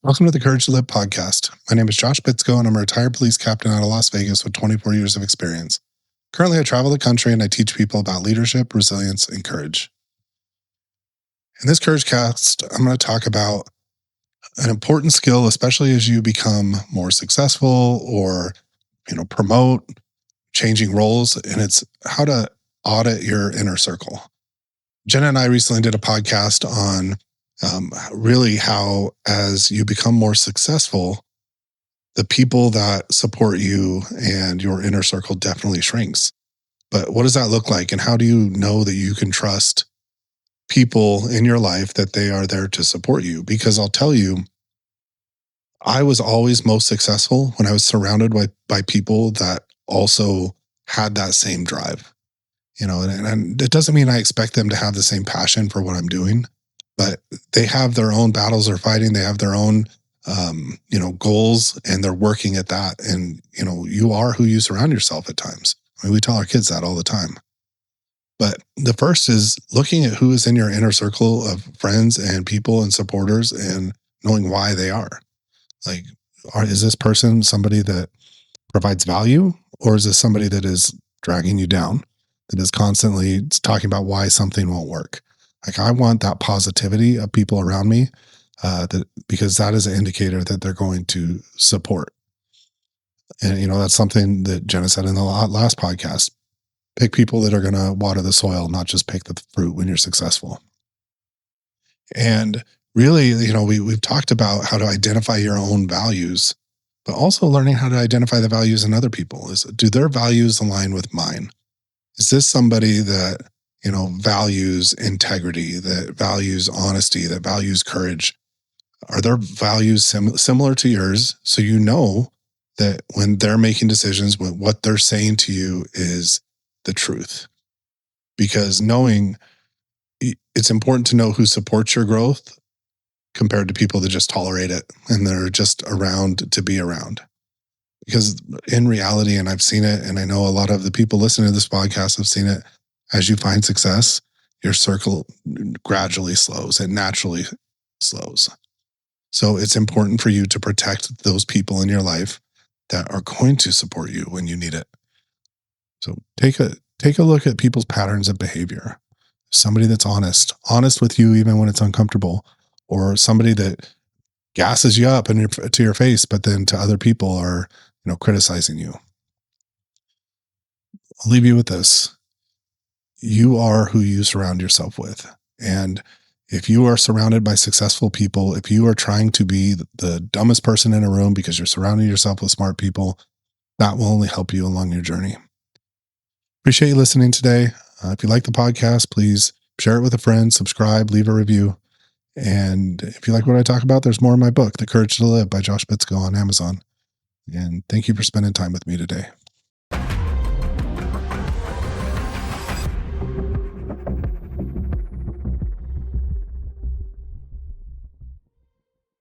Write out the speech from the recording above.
Welcome to the Courage to Live podcast. My name is Josh Bitsko, and I'm a retired police captain out of Las Vegas with 24 years of experience. Currently, I travel the country and I teach people about leadership, resilience, and courage. In this Courage cast, I'm going to talk about an important skill, especially as you become more successful or promote, changing roles, and it's how to audit your inner circle. Jenna and I recently did a podcast on really how, as you become more successful, the people that support you and your inner circle definitely shrinks. But what does that look like? And how do you know that you can trust people in your life that they are there to support you? Because I'll tell you, I was always most successful when I was surrounded by people that also had that same drive. And it doesn't mean I expect them to have the same passion for what I'm doing, but they have their own battles they're fighting. They have their own, goals, and they're working at that. And, you are who you surround yourself at times. I mean, we tell our kids that all the time. But the first is looking at who is in your inner circle of friends and people and supporters and knowing why they are. Like, is this person somebody that provides value, or is this somebody that is dragging you down, that is constantly talking about why something won't work? Like, I want that positivity of people around me, because that is an indicator that they're going to support. And that's something that Jenna said in the last podcast. Pick people that are going to water the soil, not just pick the fruit when you're successful. And really, we've talked about how to identify your own values, but also learning how to identify the values in other people. Do their values align with mine? Is this somebody that, values integrity, that values honesty, that values courage? Are their values similar to yours? So you know that when they're making decisions, when what they're saying to you is the truth. Because it's important to know who supports your growth compared to people that just tolerate it and they're just around to be around. Because in reality, and I've seen it, and I know a lot of the people listening to this podcast have seen it, as you find success, your circle gradually slows. It naturally slows. So it's important for you to protect those people in your life that are going to support you when you need it. So take a look at people's patterns of behavior. Somebody that's honest with you even when it's uncomfortable, or somebody that gasses you up to your face, but then to other people are criticizing you. I'll leave you with this. You are who you surround yourself with. And if you are surrounded by successful people, if you are trying to be the dumbest person in a room because you're surrounding yourself with smart people, that will only help you along your journey. Appreciate you listening today. If you like the podcast, please share it with a friend, subscribe, leave a review. And if you like what I talk about, there's more in my book, The Courage to Live by Josh Bitsko on Amazon. And thank you for spending time with me today.